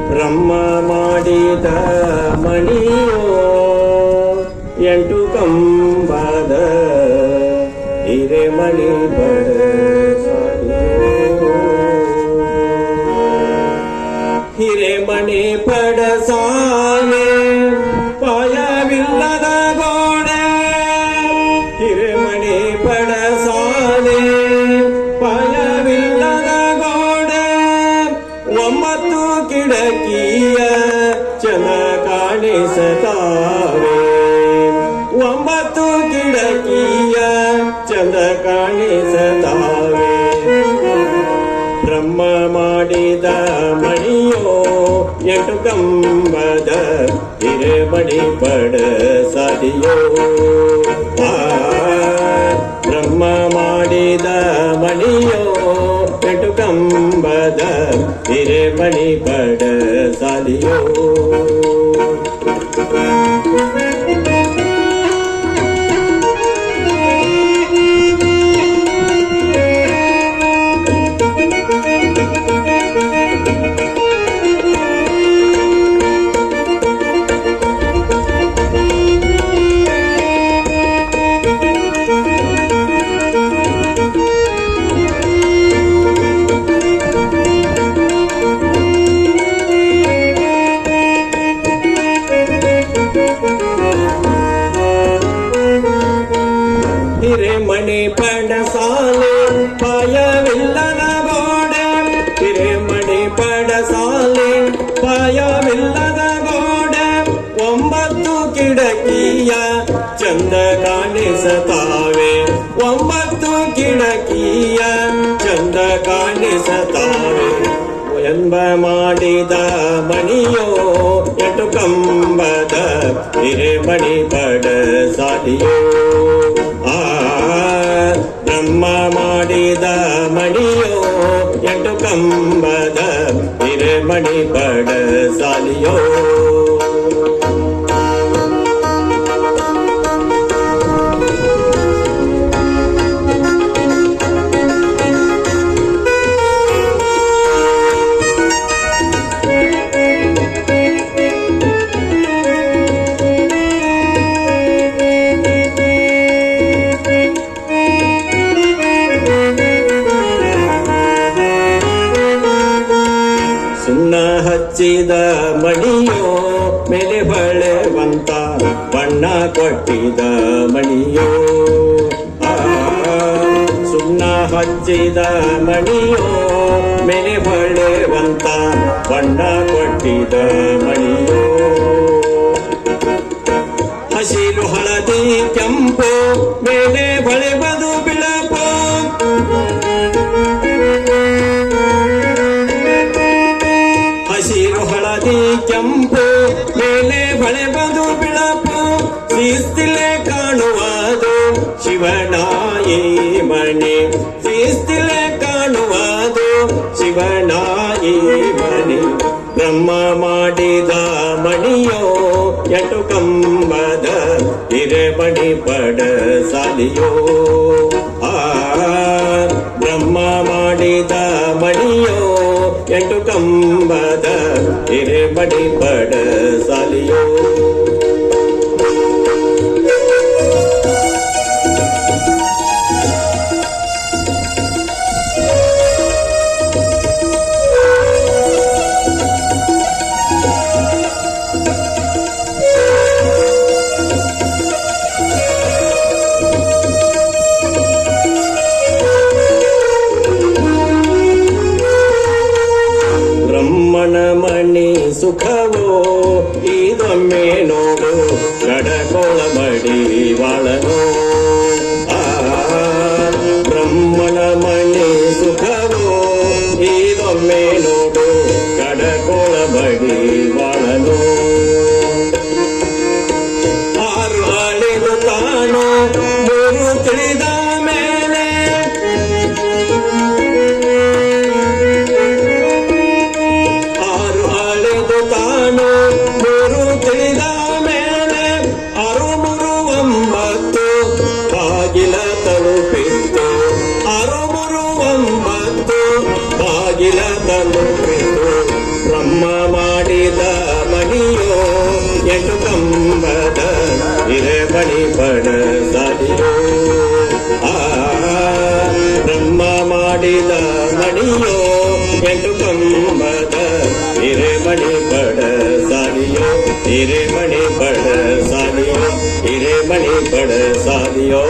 ಬ್ರಹ್ಮ ಮಾಡಿದ ಮಣಿಯೋ ಎಂಟು ಕಂಬದ ಹಿರೇಮಣಿ ಬಡ ಹಿರೇಮಣಿ ಪಡಸಾಲೆ ಪಾಯವಿಲ್ಲದ ಗೋಡೆ ಹಿರೇಮಣಿ ಪಡಸಾಲೆ ಪಾಯವಿಲ್ಲದ ಗೋಡೆ ಒಂಬತ್ತು ಕಿಡಕಿಯ ಚಂದ ಕಾಣಿಸತಾವೆ ಒಂಬತ್ತು ಕಿಡಕಿಯ ಚಂದ ಕಾಣಿಸತಾವೆ ಬ್ರಹ್ಮ ಮಾಡಿದ ಮಣಿಯೋ ಎಂಟು ಕಂಬದ ಹಿರೇಮಣಿ ಪಡ ಸಾಲಿಯೋ ಬ್ರಹ್ಮ ಮಾಡಿದ ಮಣಿಯೋ ಎಂಟು ಕಂಬದ ಹಿರೇಮಣಿ ಪಡ ಸಾಲಿಯೋ ಹಿರೇಮಣಿ ಪಡಸಾಲೆ ಪಾಯವಿಲ್ಲದ ಗೋಡೆ ಹಿರೇಮಣಿ ಪಡಸಾಲೆ ಪಾಯವಿಲ್ಲದ ಗೋಡೆ ಒಂಬತ್ತು ಕಿಡಕಿಯ ಚಂದ ಕಾಣಿಸತಾವೆ ಒಂಬತ್ತು ಕಿಡಕಿಯ ಚಂದ ಕಾಣಿಸತಾವೆ ಎಂಬ ಮಾಡಿದ ಮಣಿಯೋ ಎಂಟು ಕಂಬದ ಹಿರೇಮಣಿ ಪಡ ಸಾಲಿಯೋ ಬ್ರಹ್ಮ ಮಾಡಿದ ಮಣಿಯೋ ಎಂಟು ಕಂಬದ ಹಿರೇಮಣಿ ಪಡ ಸಾಲಿಯೋ ಸುಣ್ಣ ಹಚ್ಚಿದ ಮಣಿಯೋ ಮೇಲೆ ಬಳೆವಂತ ಬಣ್ಣ ಕೊಟ್ಟಿದ ಮಣಿಯೋ ಸುಣ್ಣ ಹಚ್ಚಿದ ಮಣಿಯೋ ಮೇಲೆ ಬಳೆವಂತ ಬಣ್ಣ ಕೊಟ್ಟಿದ ಮಣಿಯೋ ಹಸಿರು ಹಳದಿ ಕೆಂಪು ಮೇಲೆ ಬಳೆಬದು ಬಿಳಪು ಹಸಿರು ಹಳದಿ ಕೆಂಪು ಮೇಲೆ ಬಳೆಬದು ಬಿಳಪು ಶಿಸ್ತಿಲೆ ಕಾಣುವುದು ಶಿವನಾಯಿ ಮಣಿ ಶಿಸ್ತಿಲೆ ಕಾಣುವುದು ಶಿವನಾಯಿ ಮಣಿ ಬ್ರಹ್ಮ ಮಾಡಿದ ಮಣಿಯೋ ಎಂಟು ಕಂಬದ ಹಿರೇಮಣಿ ಪಡ ಸಾಲಿಯೋ ಬ್ರಹ್ಮ ಮಾಡಿದ ಮಣಿಯೋ ಎಂಟು ಕಂಬದ ಹಿರೇಮಣಿ ಪಡ ಸಾಲಿಯೋ ಬ್ರಹ್ಮನ ಮಣಿ ಸುಖವೋ ಇದೊಮ್ಮೆ ತಿಲಕನು ಬಿಟ್ಟು ಬ್ರಹ್ಮ ಮಾಡಿದ ಮಣಿಯೋ ಎಂಟು ಕಂಬದ ಹಿರೇಮಣಿ ಪಡ ಸಾಲಿಯೋ ಬ್ರಹ್ಮ ಮಾಡಿದ ಮಣಿಯೋ ಎಂಟು ಕಂಬದ ಹಿರೇಮಣಿ ಪಡ ಸಾಲಿಯೋ ಹಿರೇಮಣಿ ಪಡ ಸಾಲಿಯೋ ಹಿರೇಮಣಿ ಪಡ ಸಾಲಿಯೋ